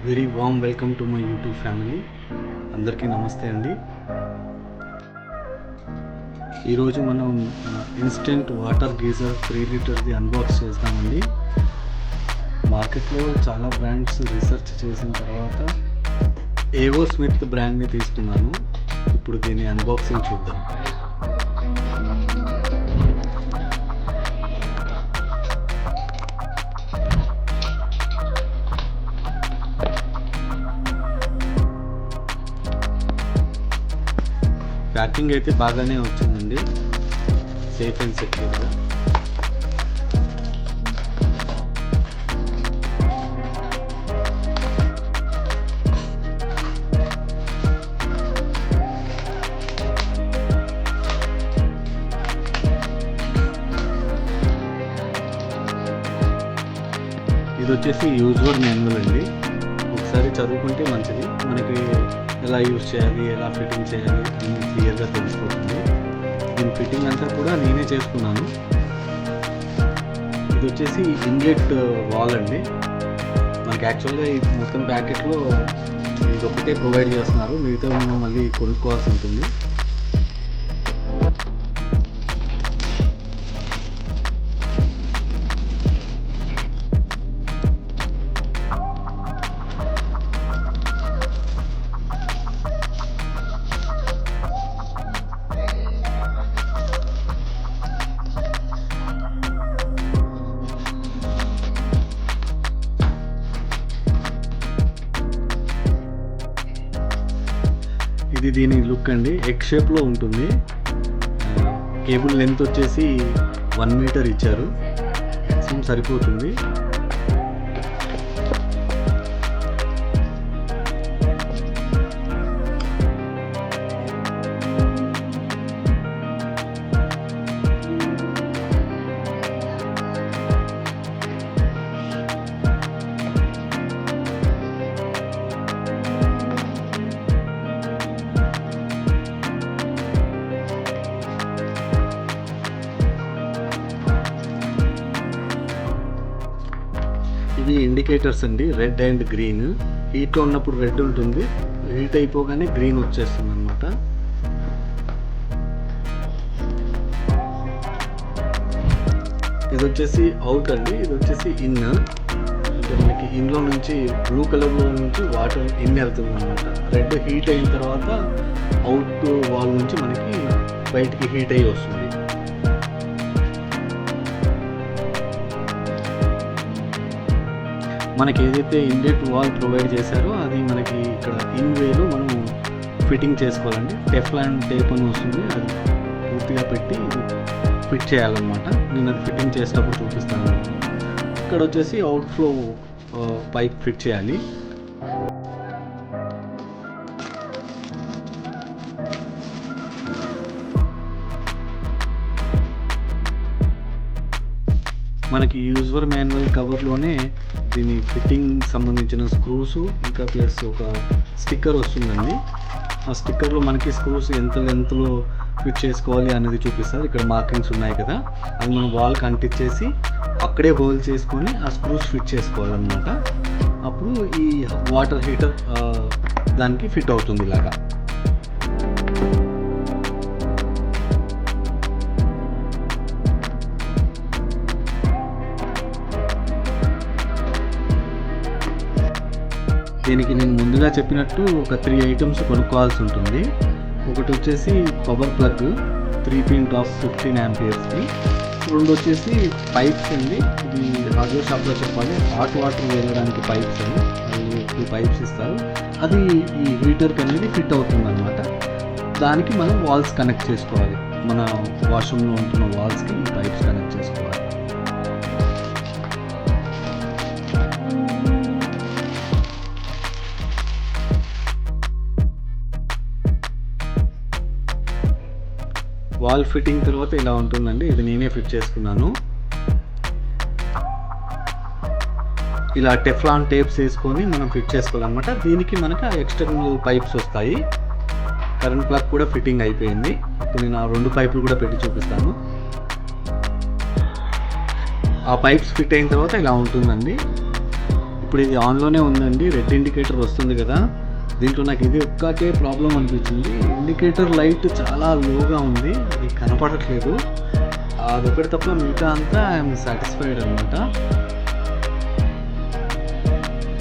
Very warm welcome to my YouTube family. అందరికీ నమస్తే అండి. ఈరోజు మనం ఇన్స్టెంట్ వాటర్ గీజర్ 3 లీటర్ది అన్బాక్స్ చేస్తామండి. మార్కెట్లో చాలా బ్రాండ్స్ రీసెర్చ్ చేసిన తర్వాత ఏవో స్మిత్ బ్రాండ్ని తీసుకున్నాను. ఇప్పుడు దీన్ని అన్బాక్సింగ్ చూద్దాం. ప్యాకింగ్ అయితే బాగానే వచ్చిందండి, సేఫ్ అండ్ సెక్యూర్గా. ఇది వచ్చేసి యూజర్ మాన్యువల్ అండి. ఒకసారి చదువుకుంటే మంచిది. మనకి ఎలా యూజ్ చేయాలి, ఎలా ఫిట్టింగ్ చేయాలి అని క్లియర్గా తెలిసిపోతుంది. దీని ఫిట్టింగ్ అంతా కూడా నేనే చేసుకున్నాను. ఇది వచ్చేసి ఇన్లెట్ వాల్ అండి. మనకి యాక్చువల్గా ఈ మొత్తం ప్యాకెట్లో ఇది ఒకటే ప్రొవైడ్ చేస్తున్నారు, మిగతా మనం మళ్ళీ కొనుక్కోవాల్సి ఉంటుంది. ఇది దీని లుక్ అండి. ఎగ్ షేప్లో ఉంటుంది. కేబుల్ లెంత్ వచ్చేసి 1 మీటర్ ఇచ్చారు, సరిపోతుంది. ఇవి ఇండికేటర్స్ అండి, రెడ్ అండ్ గ్రీన్. హీట్లో ఉన్నప్పుడు రెడ్ ఉంటుంది, హీట్ అయిపోగానే గ్రీన్ వచ్చేస్తుంది అనమాట. ఇది వచ్చేసి అవుట్ అండి, ఇది వచ్చేసి ఇన్. అంటే మనకి ఇన్లో నుంచి బ్లూ కలర్లో నుంచి వాటర్ ఇన్ వెళ్తుంది అనమాట. రెడ్ హీట్ అయిన తర్వాత అవుట్ వాల్ నుంచి మనకి బయటికి హీట్ అయ్యి వస్తుంది. మనకి ఏదైతే ఇన్లెట్ వాల్ ప్రొవైడ్ చేశారో అది మనకి ఇక్కడ ఇన్ వేలో మనం ఫిట్టింగ్ చేసుకోవాలండి. టెఫ్లాన్ టేప్ అని వస్తుంది, అది పూర్తిగా పెట్టి ఫిట్ చేయాలన్నమాట. నేను అది ఫిట్టింగ్ చేసేటప్పుడు చూపిస్తాను. ఇక్కడ వచ్చేసి అవుట్ఫ్లో పైప్ ఫిట్ చేయాలి. మనకి యూజర్ మాన్యువల్ కవర్లోనే దీని ఫిట్టింగ్ సంబంధించిన స్క్రూస్ ఇంకా ప్లస్ ఒక స్టిక్కర్ వస్తుందండి. ఆ స్టిక్కర్లో మనకి స్క్రూస్ ఎంత లెంత్లో ఫిట్ చేసుకోవాలి అనేది చూపిస్తారు. ఇక్కడ మార్కింగ్స్ ఉన్నాయి కదా, అది మనం వాల్కి అంటించేసి అక్కడే హోల్ చేసుకొని ఆ స్క్రూస్ ఫిట్ చేసుకోవాలన్నమాట. అప్పుడు ఈ వాటర్ హీటర్ దానికి ఫిట్ అవుతుంది ఇలాగా. దీనికి నేను ముందుగా చెప్పినట్టు ఒక 3 ఐటమ్స్ కొనుక్కోవాల్సి ఉంటుంది. ఒకటి వచ్చేసి పవర్ ప్లగ్ 3 పిన్ టాప్ 15 ఆంపియర్స్కి. రెండు వచ్చేసి పైప్స్ అండి. ఇది హార్డ్వేర్ షాప్లో చెప్పాలి, హాట్ వాటర్ వెళ్ళడానికి పైప్స్ అని, అది 2 పైప్స్ ఇస్తారు. అది ఈ హీటర్కి అనేది ఫిట్ అవుతుంది అనమాట. దానికి మనం వాల్స్ కనెక్ట్ చేసుకోవాలి. మన వాష్రూమ్లో ఉంటున్న వాల్స్కి ఈ పైప్స్ కనెక్ట్ చేసుకోవాలి. వాల్ ఫిట్టింగ్ తర్వాత ఇలా ఉంటుందండి. ఇది నేనే ఫిట్ చేసుకున్నాను. ఇలా టెఫ్లాన్ టేప్స్ వేసుకొని మనం ఫిట్ చేసుకోవాలన్నమాట. దీనికి మనకి ఎక్స్టర్నల్ పైప్స్ వస్తాయి. కరెంట్ ప్లగ్ కూడా ఫిట్టింగ్ అయిపోయింది. ఇప్పుడు నేను ఆ 2 పైపులు కూడా పెట్టి చూపిస్తాను. ఆ పైప్స్ ఫిట్ అయిన తర్వాత ఇలా ఉంటుందండి. ఇప్పుడు ఇది ఆన్లోనే ఉందండి, రెడ్ ఇండికేటర్ వస్తుంది కదా. దీంట్లో నాకు ఇది ఒక్కటే ప్రాబ్లం అనిపించింది, ఇండికేటర్ లైట్ చాలా లోగా ఉంది, అది కనపడట్లేదు. అదొకటి తప్ప మిగతా అంతా ఐఎమ్ సాటిస్ఫైడ్ అనమాట.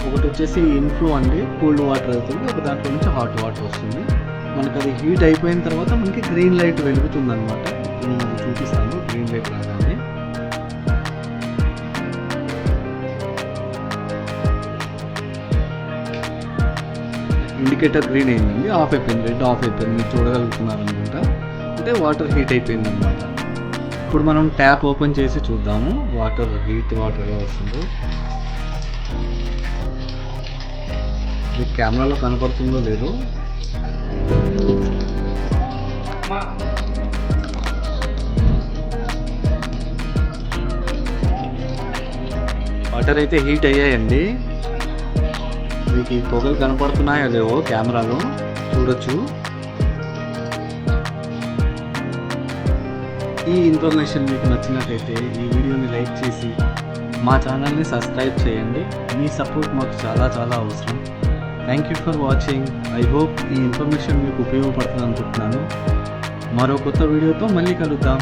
ఒకటి వచ్చేసి ఇన్ఫ్లో అండి, కూల్డ్ వాటర్ వెళ్తుంది, ఒక దాంట్లో నుంచి హాట్ వాటర్ వస్తుంది. మనకు అది హీట్ అయిపోయిన తర్వాత మనకి గ్రీన్ లైట్ వెలుగుతుంది అనమాట. నేను అది చూపిస్తాను గ్రీన్ లైట్ రాగానే. ఇండికేటర్ గ్రీన్ అయిందండి, ఆఫ్ అయిపోయింది, రెడ్ ఆఫ్ అయిపోయింది, మీరు చూడగలుగుతున్నారు అనుకుంటా. అంటే వాటర్ హీట్ అయిపోయింది అనమాట. ఇప్పుడు మనం ట్యాప్ ఓపెన్ చేసి చూద్దాము వాటర్ ఎలా వస్తుందో. మీకు కెమెరాలో కనపడుతుందో లేదో. వాటర్ అయితే హీట్ అయ్యాయండి. మీకు ఈ పొగలు కనపడుతున్నాయో లేవో కెమెరాలో చూడొచ్చు. ఈ ఇన్ఫర్మేషన్ మీకు నచ్చినట్లయితే ఈ వీడియోని లైక్ చేసి మా ఛానల్ని సబ్స్క్రైబ్ చేయండి. మీ సపోర్ట్ మాకు చాలా అవసరం. Thank you for watching. I hope ఈ ఇన్ఫర్మేషన్ మీకు ఉపయోగపడుతుంది అనుకుంటున్నాను. మరో కొత్త వీడియోతో మళ్ళీ కలుద్దాం.